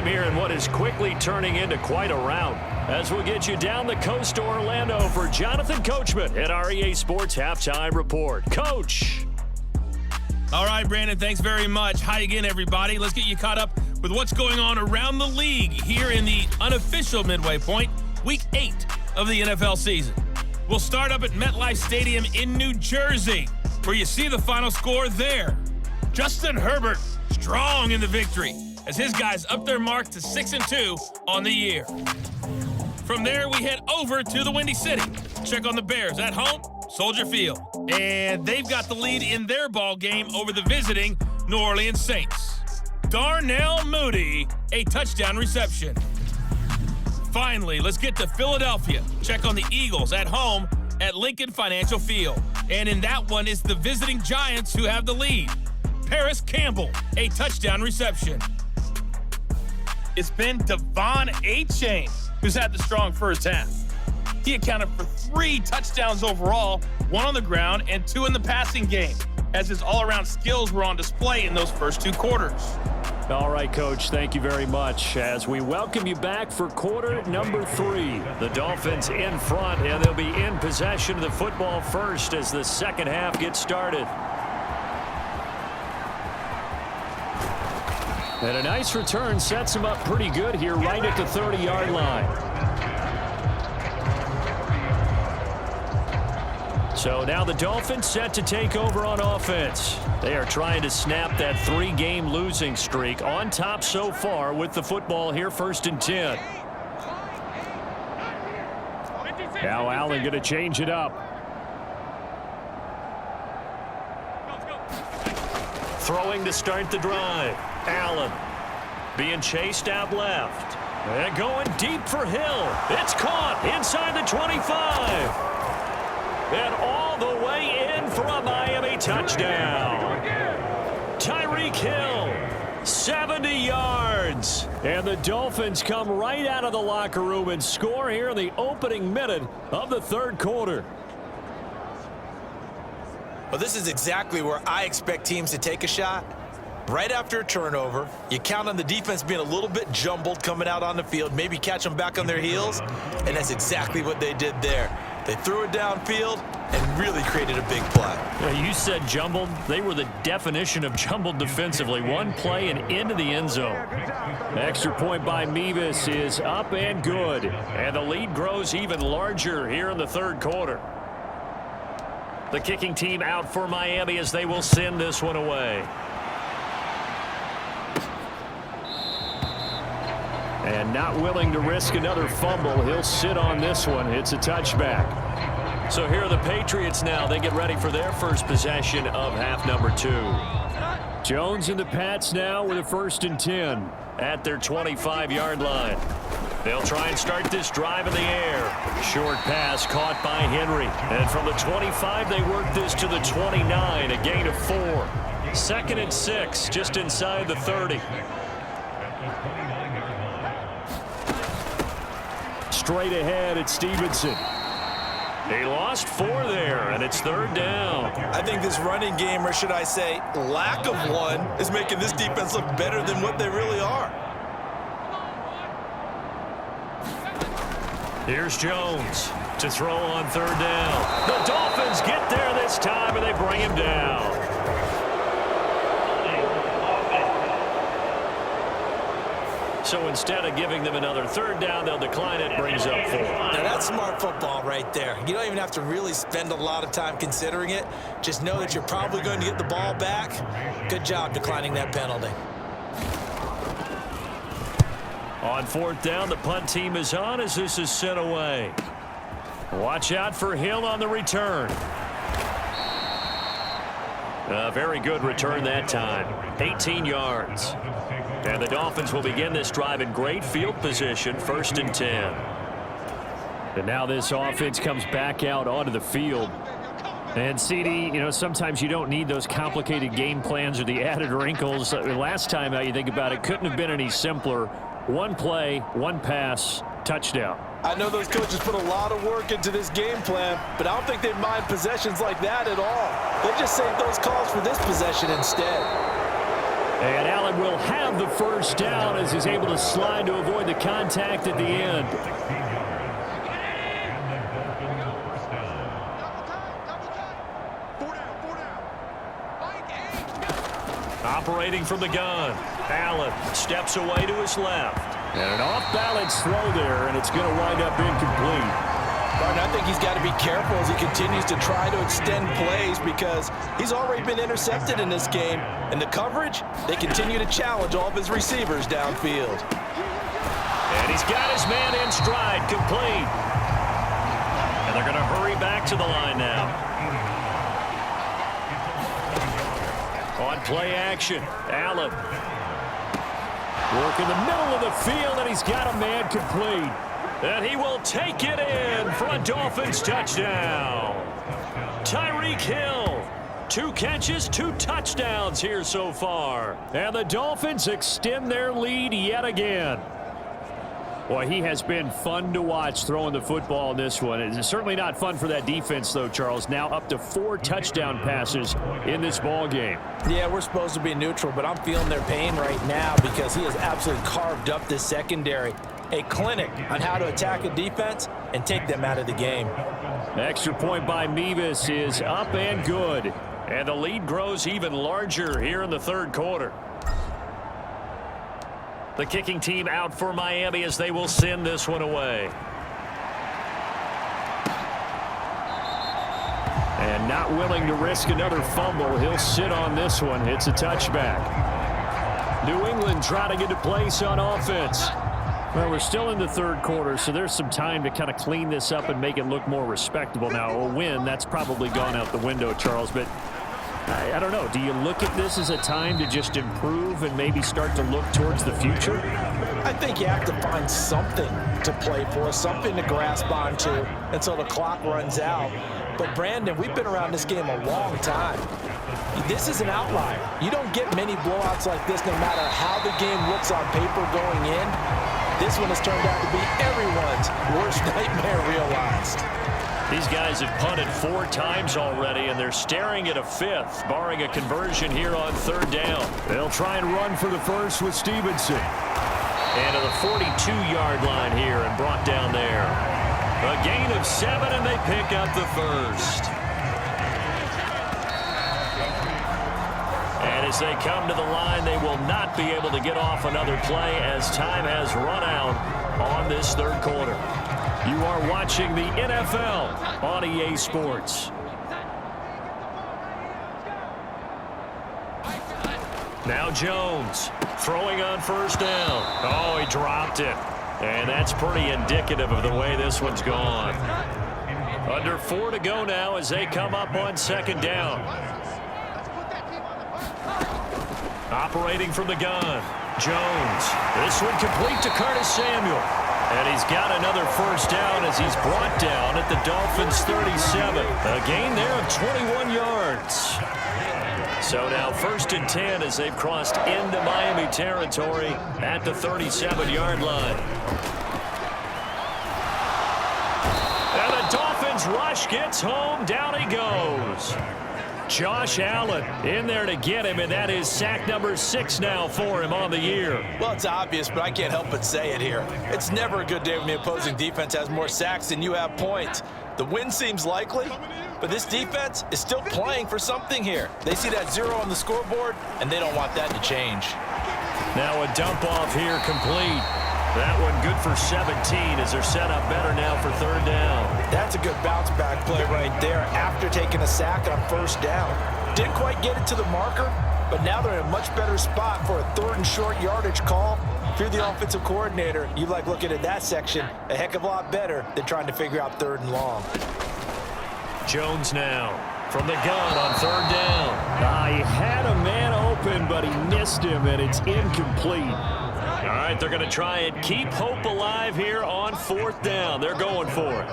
halftime here in what is quickly turning into quite a rout. As we'll get you down the coast to Orlando for Jonathan Coachman at our EA Sports Halftime Report. Coach. All right, Brandon, thanks very much. Hi again, everybody. Let's get you caught up with what's going on around the league here in the unofficial midway point, Week 8 of the NFL season. We'll start up at MetLife Stadium in New Jersey, where you see the final score there. Justin Herbert strong in the victory as his guys up their mark to 6-2 on the year. From there, we head over to the Windy City. Check on the Bears at home, Soldier Field. And they've got the lead in their ball game over the visiting New Orleans Saints. Darnell Mooney, a touchdown reception. Finally, let's get to Philadelphia. Check on the Eagles at home at Lincoln Financial Field. And in that one, it's the visiting Giants who have the lead. Paris Campbell, a touchdown reception. It's been Devon Achane who's had the strong first half. He accounted for 3 touchdowns overall, 1 on the ground and 2 in the passing game, as his all-around skills were on display in those first 2 quarters. All right, Coach, thank you very much. As we welcome you back for quarter number 3. The Dolphins in front, and they'll be in possession of the football first as the second half gets started. And a nice return sets him up pretty good here right at the 30-yard line. So now the Dolphins set to take over on offense. They are trying to snap that 3-game losing streak on top so far with the football here, 1st and 10. Now Allen going to change it up. Throwing to start the drive. Allen being chased out left. And going deep for Hill. It's caught inside the 25. And all the way in for a Miami touchdown. Tyreek Hill, 70 yards. And the Dolphins come right out of the locker room and score here in the opening minute of the 3rd quarter. Well, this is exactly where I expect teams to take a shot. Right after a turnover, you count on the defense being a little bit jumbled coming out on the field, maybe catch them back on their heels, and that's exactly what they did there. They threw it downfield and really created a big play. Yeah, you said jumbled. They were the definition of jumbled defensively. One play and into the end zone. Extra point by Mevis is up and good. And the lead grows even larger here in the 3rd quarter. The kicking team out for Miami as they will send this one away. And not willing to risk another fumble. He'll sit on this one. It's a touchback. So here are the Patriots now. They get ready for their first possession of half number 2. Jones and the Pats now with a 1st and 10 at their 25-yard line. They'll try and start this drive in the air. Short pass caught by Henry. And from the 25, they work this to the 29, a gain of 4. 2nd and 6, just inside the 30. Straight ahead at Stevenson. He lost 4 there, and it's 3rd down. I think this running game, or should I say lack of one, is making this defense look better than what they really are. Here's Jones to throw on 3rd down. The Dolphins get there this time, and they bring him down. So instead of giving them another 3rd down, they'll decline it, brings up 4. Now that's smart football right there. You don't even have to really spend a lot of time considering it. Just know that you're probably going to get the ball back. Good job declining that penalty. On 4th down, the punt team is on as this is sent away. Watch out for Hill on the return. A very good return that time. 18 yards. And the Dolphins will begin this drive in great field position, 1st and 10. And now this offense comes back out onto the field. And CD, you know, sometimes you don't need those complicated game plans or the added wrinkles. Last time, how you think about it, couldn't have been any simpler. 1 play, 1 pass, touchdown. I know those coaches put a lot of work into this game plan, but I don't think they mind possessions like that at all. They just save those calls for this possession instead. And Allen will have the first down as he's able to slide to avoid the contact at the end. Operating from the gun. Allen steps away to his left. And an off-balance throw there, and it's going to wind up incomplete. Martin, I think he's got to be careful as he continues to try to extend plays because he's already been intercepted in this game. And the coverage, they continue to challenge all of his receivers downfield. And he's got his man in stride, complete. And they're going to hurry back to the line now. On play action, Allen. Work in the middle of the field, and he's got a man complete. And he will take it in for a Dolphins touchdown. Tyreek Hill, 2 catches, 2 touchdowns here so far. And the Dolphins extend their lead yet again. Boy, he has been fun to watch throwing the football in this one. It's certainly not fun for that defense, though, Charles. Now up to 4 touchdown passes in this ball game. Yeah, we're supposed to be neutral, but I'm feeling their pain right now because he has absolutely carved up this secondary. A clinic on how to attack a defense and take them out of the game. Extra point by Mevis is up and good. And the lead grows even larger here in the third quarter. The kicking team out for Miami as they will send this one away. And not willing to risk another fumble, he'll sit on this one. It's a touchback. New England trying to get to place on offense. Well, we're still in the third quarter, so there's some time to kind of clean this up and make it look more respectable. Now, a win, that's probably gone out the window, Charles, but I don't know. Do you look at this as a time to just improve and maybe start to look towards the future? I think you have to find something to play for, something to grasp onto until the clock runs out. But, Brandon, we've been around this game a long time. This is an outlier. You don't get many blowouts like this no matter how the game looks on paper going in. This one has turned out to be everyone's worst nightmare realized. These guys have punted 4 times already, and they're staring at a 5th, barring a conversion here on 3rd down. They'll try and run for the first with Stevenson. And to the 42-yard line here and brought down there. A gain of 7, and they pick up the first. And as they come to the line, they will not be able to get off another play as time has run out on this third quarter. You are watching the NFL on EA Sports. Now Jones throwing on first down. Oh, he dropped it. And that's pretty indicative of the way this one's gone. Under 4 to go now as they come up on 2nd down. Operating from the gun, Jones. This one complete to Curtis Samuel. And he's got another first down as he's brought down at the Dolphins' 37. A gain there of 21 yards. So now 1st and 10 as they've crossed into Miami territory at the 37-yard line. And the Dolphins rush gets home. Down he goes. Josh Allen in there to get him, and that is sack number 6 now for him on the year. Well, it's obvious, but I can't help but say it here. It's never a good day when the opposing defense has more sacks than you have points. The win seems likely, but this defense is still playing for something here. They see that 0 on the scoreboard, and they don't want that to change. Now a dump off here complete. That one good for 17 as they're set up better now for 3rd down. That's a good bounce back play right there after taking a sack on 1st down. Didn't quite get it to the marker, but now they're in a much better spot for a 3rd and short yardage call. If you're the offensive coordinator, you like looking at that section a heck of a lot better than trying to figure out 3rd and long. Jones now from the gun on 3rd down. He had a man open, but he missed him, and it's incomplete. All right, they're going to try and keep hope alive here on 4th down. They're going for it.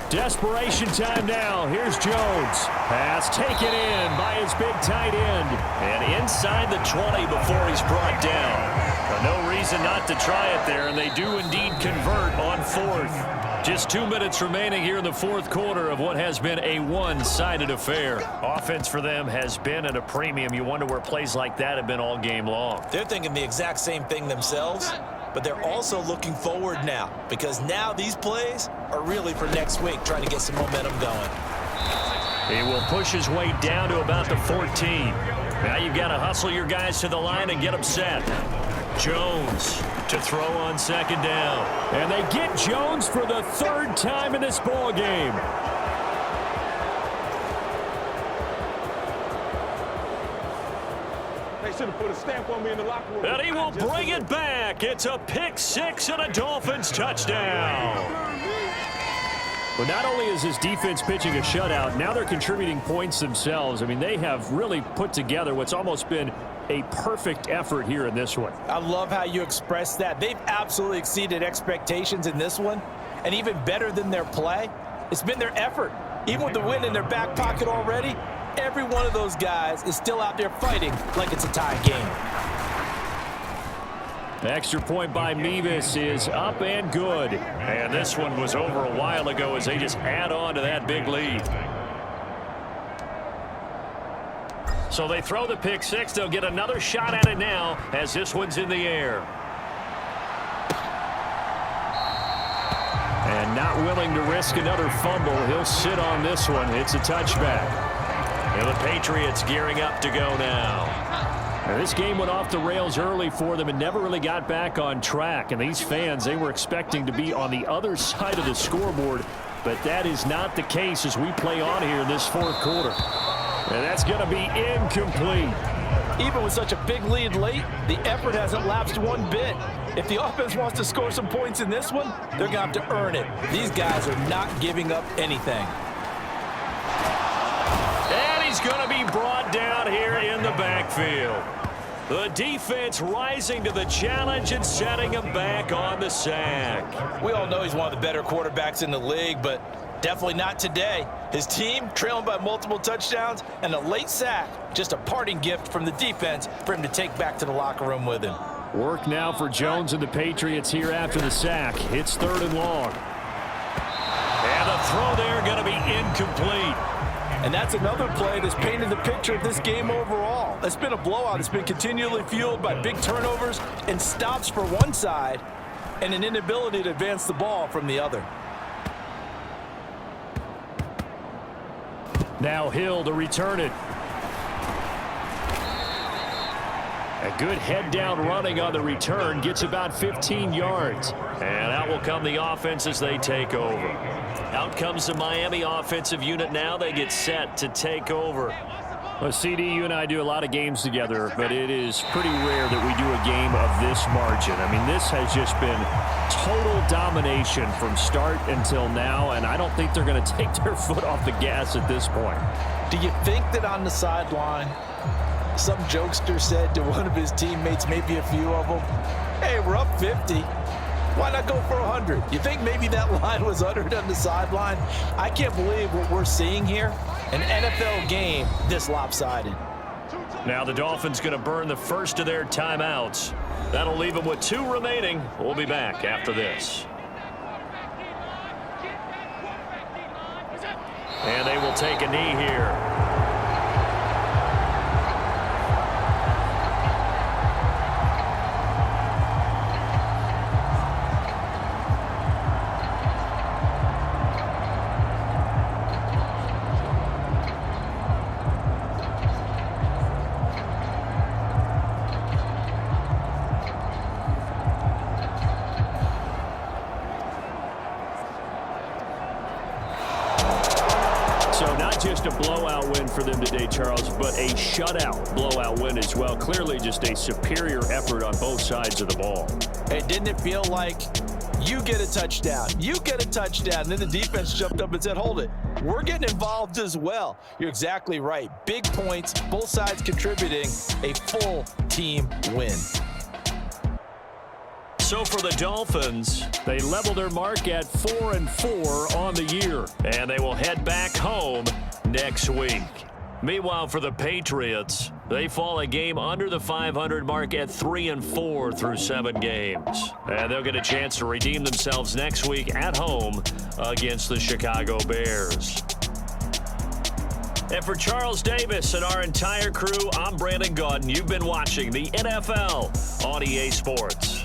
Desperation time now. Here's Jones. Pass taken in by his big tight end. And inside the 20 before he's brought down. No reason not to try it there, and they do indeed convert on fourth. Just 2 minutes remaining here in the fourth quarter of what has been a one-sided affair. Offense for them has been at a premium. You wonder where plays like that have been all game long. They're thinking the exact same thing themselves, but they're also looking forward now, because now these plays are really for next week, trying to get some momentum going. He will push his way down to about the 14. Now you've got to hustle your guys to the line and get them set. Jones to throw on second down. And they get Jones for the third time in this ball game. They should have put a stamp on me in the locker room. And he will bring it back. It's a pick six and a Dolphins touchdown. But not only is this defense pitching a shutout, now they're contributing points themselves. I mean, they have really put together what's almost been a perfect effort here in this one. I love how you express that. They've absolutely exceeded expectations in this one, and even better than their play, it's been their effort. Even with the win in their back pocket already, every one of those guys is still out there fighting like it's a tie game. The extra point by Mevis is up and good. And this one was over a while ago as they just add on to that big lead. So they throw the pick six. They'll get another shot at it now as this one's in the air. And not willing to risk another fumble. He'll sit on this one. It's a touchback. And the Patriots gearing up to go now. Now, this game went off the rails early for them and never really got back on track. And these fans, they were expecting to be on the other side of the scoreboard. But that is not the case as we play on here in this fourth quarter. And that's going to be incomplete. Even with such a big lead late, the effort hasn't lapsed one bit. If the offense wants to score some points in this one, they're going to have to earn it. These guys are not giving up anything. And he's going to be brought down here in the backfield. The defense rising to the challenge and setting him back on the sack. We all know he's one of the better quarterbacks in the league, but definitely not today. His team trailing by multiple touchdowns, and a late sack, just a parting gift from the defense for him to take back to the locker room with him. Work now for Jones and the Patriots here after the sack. It's third and long. And the throw there going to be incomplete. And that's another play that's painted the picture of this game overall. It's been a blowout. It's been continually fueled by big turnovers and stops for one side and an inability to advance the ball from the other. Now Hill to return it. A good head down running on the return. Gets about 15 yards. And out will come the offense as they take over. Out comes the Miami offensive unit now. They get set to take over. Well, CD, you and I do a lot of games together, but it is pretty rare that we do a game of this margin. I mean, this has just been total domination from start until now, and I don't think they're going to take their foot off the gas at this point. Do you think that on the sideline, some jokester said to one of his teammates, maybe a few of them, hey, we're up 50. Why not go for 100? You think maybe that line was uttered on the sideline? I can't believe what we're seeing here. An NFL game this lopsided. Now the Dolphins going to burn the first of their timeouts. That'll leave them with 2 remaining. We'll be back after this. And they will take a knee here. Just a blowout win for them today, Charles, but a shutout blowout win as well. Clearly just a superior effort on both sides of the ball. Hey, didn't it feel like you get a touchdown, you get a touchdown, and then the defense jumped up and said, hold it, we're getting involved as well. You're exactly right. Big points, both sides contributing, a full team win. So for the Dolphins, they level their mark at 4-4 on the year, and they will head back home next week. Meanwhile, for the Patriots, They fall a game under the 500 mark at 3-4 through 7 games. And they'll get a chance to redeem themselves next week at home against the Chicago Bears. And for Charles Davis and our entire crew, I'm Brandon Gaudin. You've been watching the NFL on EA Sports.